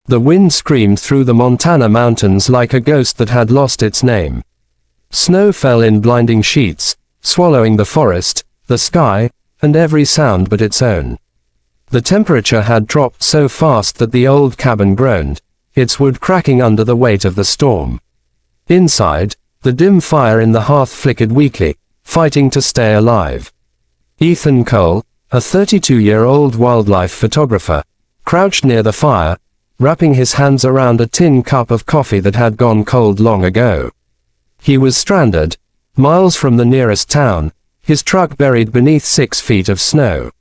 The wind screamed through the Montana mountains like a ghost that had lost its name. Snow fell in blinding sheets, swallowing the forest, the sky, and every sound but its own. The temperature had dropped so fast that the old cabin groaned, its wood cracking under the weight of the storm. Inside, the dim fire in the hearth flickered weakly, fighting to stay alive. Ethan Cole, a 32-year-old wildlife photographer, crouched near the fire, wrapping his hands around a tin cup of coffee that had gone cold long ago. He was stranded, miles from the nearest town, his truck buried beneath 6 feet of snow.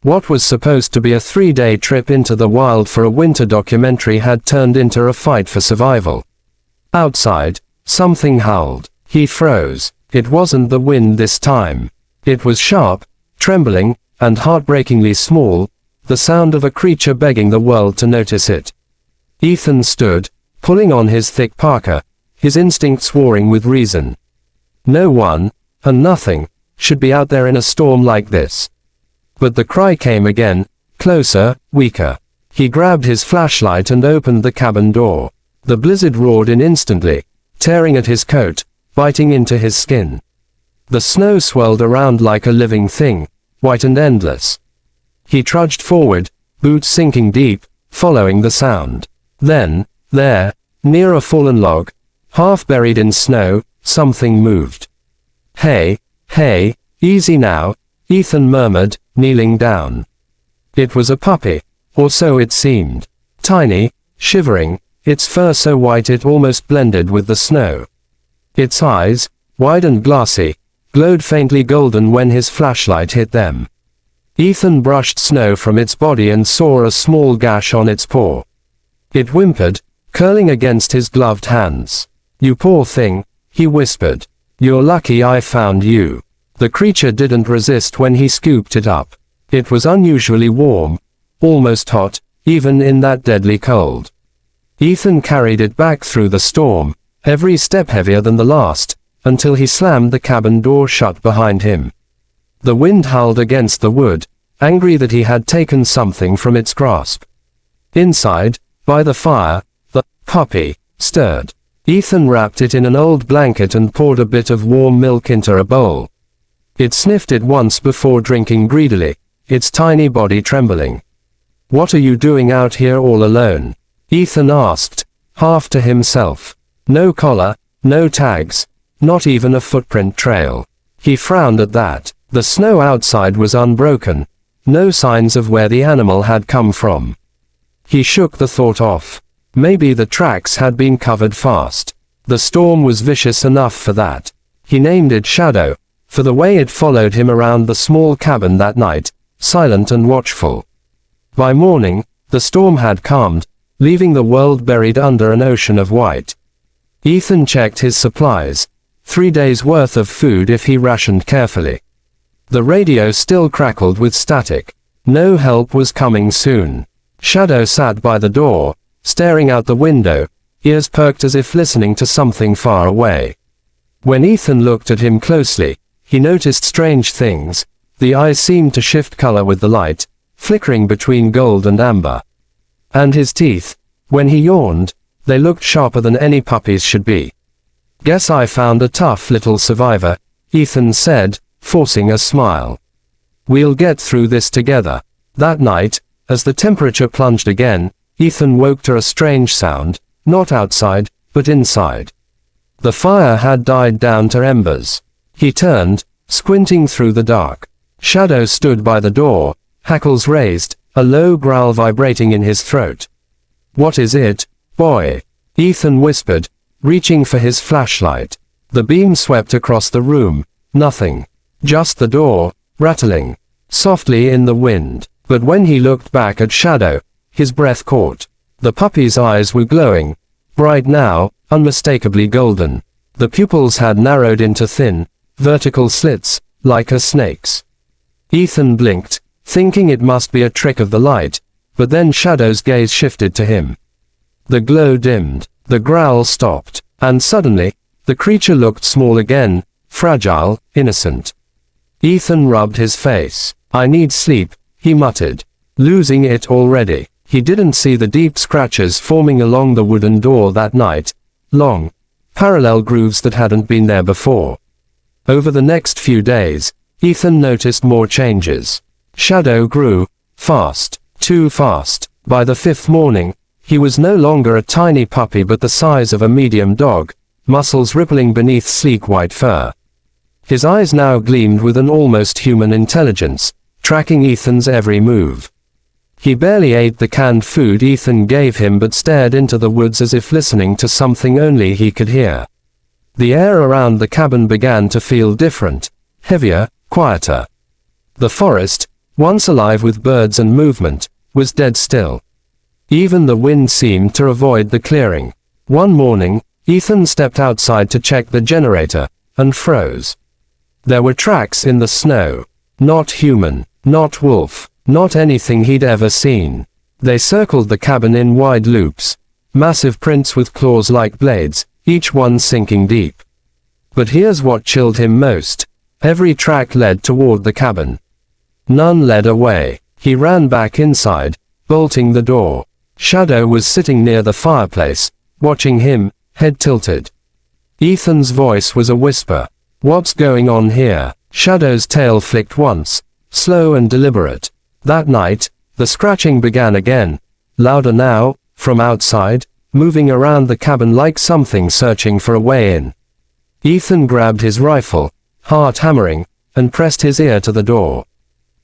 What was supposed to be a 3-day trip into the wild for a winter documentary had turned into a fight for survival. Outside, something howled. He froze. It wasn't the wind this time. It was sharp, trembling, and heartbreakingly small, the sound of a creature begging the world to notice it. Ethan stood, pulling on his thick parka, his instincts warring with reason. No one, and nothing, should be out there in a storm like this. But the cry came again, closer, weaker. He grabbed his flashlight and opened the cabin door. The blizzard roared in instantly, tearing at his coat, biting into his skin. The snow swirled around like a living thing, white and endless. He trudged forward, boots sinking deep, following the sound. Then, there, near a fallen log, half buried in snow, something moved. Hey, easy now, Ethan murmured, kneeling down. It was a puppy, or so it seemed. Tiny, shivering, its fur so white it almost blended with the snow. Its eyes, wide and glassy, glowed faintly golden when his flashlight hit them. Ethan brushed snow from its body and saw a small gash on its paw. It whimpered, curling against his gloved hands. "You poor thing," he whispered. "You're lucky I found you." The creature didn't resist when he scooped it up. It was unusually warm, almost hot, even in that deadly cold. Ethan carried it back through the storm, every step heavier than the last, until he slammed the cabin door shut behind him. The wind howled against the wood, angry that he had taken something from its grasp. Inside, by the fire, the puppy stirred. Ethan wrapped it in an old blanket and poured a bit of warm milk into a bowl. It sniffed it once before drinking greedily, its tiny body trembling. "What are you doing out here all alone?" Ethan asked, half to himself. No collar, no tags, not even a footprint trail. He frowned at that. The snow outside was unbroken, no signs of where the animal had come from. He shook the thought off. Maybe the tracks had been covered fast. The storm was vicious enough for that. He named it Shadow, for the way it followed him around the small cabin that night, silent and watchful. By morning, the storm had calmed, leaving the world buried under an ocean of white. Ethan checked his supplies, 3 days' worth of food if he rationed carefully. The radio still crackled with static. No help was coming soon. Shadow sat by the door, staring out the window, ears perked as if listening to something far away. When Ethan looked at him closely, he noticed strange things. The eyes seemed to shift color with the light, flickering between gold and amber. And his teeth, when he yawned, they looked sharper than any puppy's should be. "Guess I found a tough little survivor," Ethan said, forcing a smile. "We'll get through this together." That night, as the temperature plunged again, Ethan woke to a strange sound, not outside, but inside. The fire had died down to embers. He turned, squinting through the dark. Shadow stood by the door, hackles raised, a low growl vibrating in his throat. "What is it, boy?" Ethan whispered, reaching for his flashlight. The beam swept across the room. Nothing. Just the door, rattling softly in the wind. But when he looked back at Shadow, his breath caught. The puppy's eyes were glowing, bright now, unmistakably golden. The pupils had narrowed into thin, vertical slits, like a snake's. Ethan blinked, thinking it must be a trick of the light, but then Shadow's gaze shifted to him. The glow dimmed, the growl stopped, and suddenly, the creature looked small again, fragile, innocent. Ethan rubbed his face. "I need sleep," he muttered. "Losing it already." He didn't see the deep scratches forming along the wooden door that night, long, parallel grooves that hadn't been there before. Over the next few days, Ethan noticed more changes. Shadow grew, fast, too fast. By the 5th morning, he was no longer a tiny puppy but the size of a medium dog, muscles rippling beneath sleek white fur. His eyes now gleamed with an almost human intelligence, tracking Ethan's every move. He barely ate the canned food Ethan gave him but stared into the woods as if listening to something only he could hear. The air around the cabin began to feel different, heavier, quieter. The forest, once alive with birds and movement, was dead still. Even the wind seemed to avoid the clearing. One morning, Ethan stepped outside to check the generator, and froze. There were tracks in the snow. Not human, not wolf, not anything he'd ever seen. They circled the cabin in wide loops, massive prints with claws like blades, each one sinking deep. But here's what chilled him most. Every track led toward the cabin. None led away. He ran back inside, bolting the door. Shadow was sitting near the fireplace, watching him, head tilted. Ethan's voice was a whisper. "What's going on here?" Shadow's tail flicked once, slow and deliberate. That night, the scratching began again, louder now, from outside, moving around the cabin like something searching for a way in. Ethan grabbed his rifle, heart hammering, and pressed his ear to the door.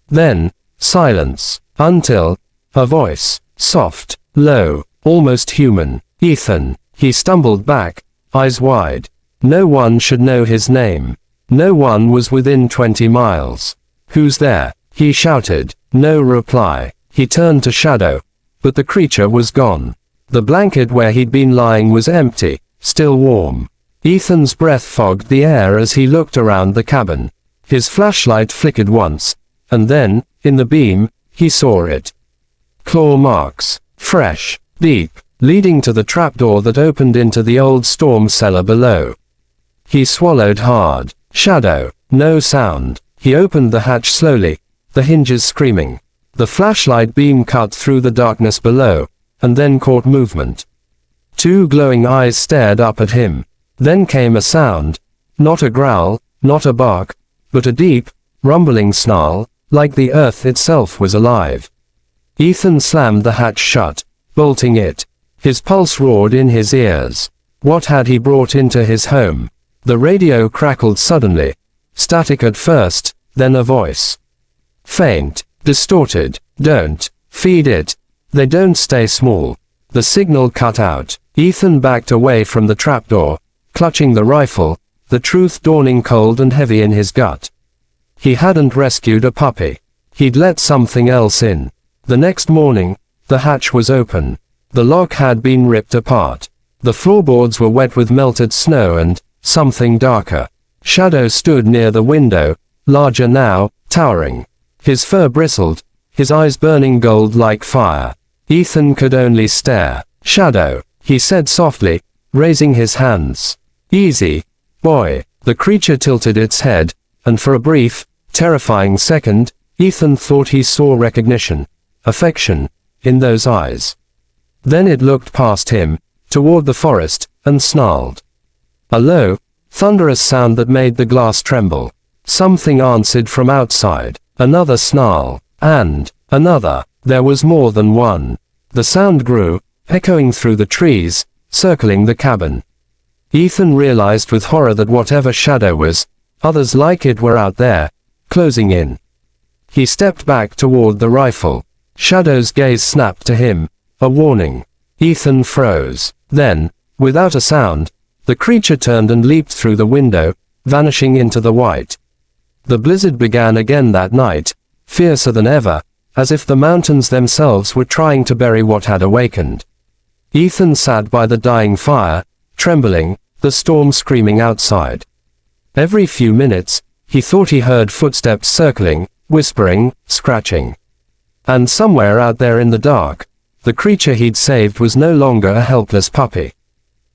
Then, silence, until, a voice, soft, low, almost human. "Ethan." He stumbled back, eyes wide. No one should know his name. No one was within 20 miles. "Who's there?" he shouted. No reply. He turned to Shadow, but the creature was gone. The blanket where he'd been lying was empty, still warm. Ethan's breath fogged the air as he looked around the cabin. His flashlight flickered once, and then, in the beam, he saw it. Claw marks, fresh, deep, leading to the trapdoor that opened into the old storm cellar below. He swallowed hard. Shadow. No sound. He opened the hatch slowly, the hinges screaming. The flashlight beam cut through the darkness below, and then caught movement. Two glowing eyes stared up at him. Then came a sound. Not a growl, not a bark, but a deep, rumbling snarl, like the earth itself was alive. Ethan slammed the hatch shut, bolting it. His pulse roared in his ears. What had he brought into his home? The radio crackled suddenly. Static at first, then a voice. Faint, distorted. "Don't feed it. They don't stay small." The signal cut out. Ethan backed away from the trapdoor, clutching the rifle, the truth dawning cold and heavy in his gut. He hadn't rescued a puppy. He'd let something else in. The next morning, the hatch was open. The lock had been ripped apart. The floorboards were wet with melted snow and something darker. Shadow stood near the window, larger now, towering. His fur bristled, his eyes burning gold like fire. Ethan could only stare. "Shadow," he said softly, raising his hands. "Easy, boy." The creature tilted its head, and for a brief, terrifying second, Ethan thought he saw recognition, affection, in those eyes. Then it looked past him, toward the forest, and snarled. A low, thunderous sound that made the glass tremble. Something answered from outside. Another snarl. And another. There was more than one. The sound grew, echoing through the trees, circling the cabin. Ethan realized with horror that whatever Shadow was, others like it were out there, closing in. He stepped back toward the rifle. Shadow's gaze snapped to him, a warning. Ethan froze. Then, without a sound, the creature turned and leaped through the window, vanishing into the white. The blizzard began again that night, fiercer than ever, as if the mountains themselves were trying to bury what had awakened. Ethan sat by the dying fire, trembling, the storm screaming outside. Every few minutes, he thought he heard footsteps circling, whispering, scratching. And somewhere out there in the dark, the creature he'd saved was no longer a helpless puppy.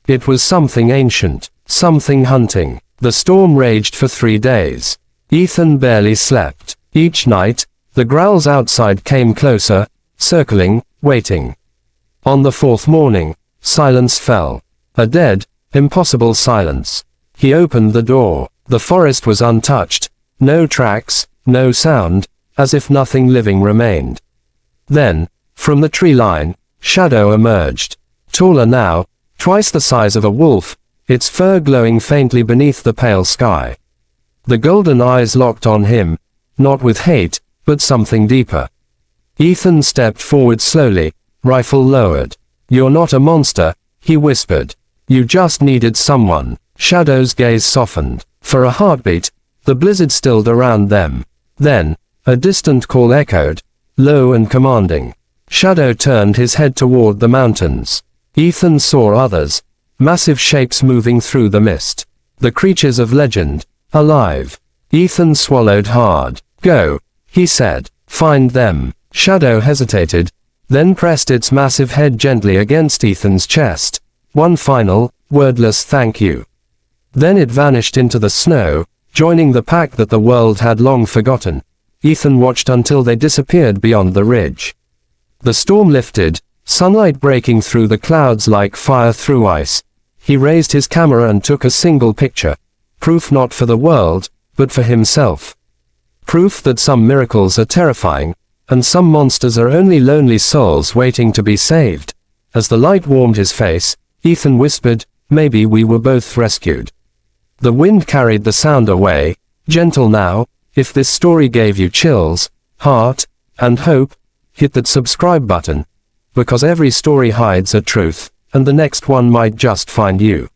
It was something ancient, something hunting. The storm raged for 3 days. Ethan barely slept. Each night, the growls outside came closer, circling, waiting. On the fourth morning, silence fell. A dead, impossible silence. He opened the door. The forest was untouched. No tracks, no sound, as if nothing living remained. Then, from the tree line, shadow emerged. Taller now, twice the size of a wolf, its fur glowing faintly beneath the pale sky. The golden eyes locked on him, not with hate, but something deeper. Ethan stepped forward slowly, rifle lowered. "You're not a monster," he whispered. "You just needed someone." Shadow's gaze softened. For a heartbeat, the blizzard stilled around them. Then, a distant call echoed, low and commanding. Shadow turned his head toward the mountains. Ethan saw others, massive shapes moving through the mist. The creatures of legend, alive. Ethan swallowed hard. "Go," he said. "Find them." Shadow hesitated, then pressed its massive head gently against Ethan's chest. One final, wordless thank you. Then it vanished into the snow, joining the pack that the world had long forgotten. Ethan watched until they disappeared beyond the ridge. The storm lifted, sunlight breaking through the clouds like fire through ice. He raised his camera and took a single picture. Proof not for the world, but for himself. Proof that some miracles are terrifying, and some monsters are only lonely souls waiting to be saved. As the light warmed his face, Ethan whispered, "Maybe we were both rescued." The wind carried the sound away, gentle now. If this story gave you chills, heart, and hope, hit that subscribe button, because every story hides a truth, and the next one might just find you.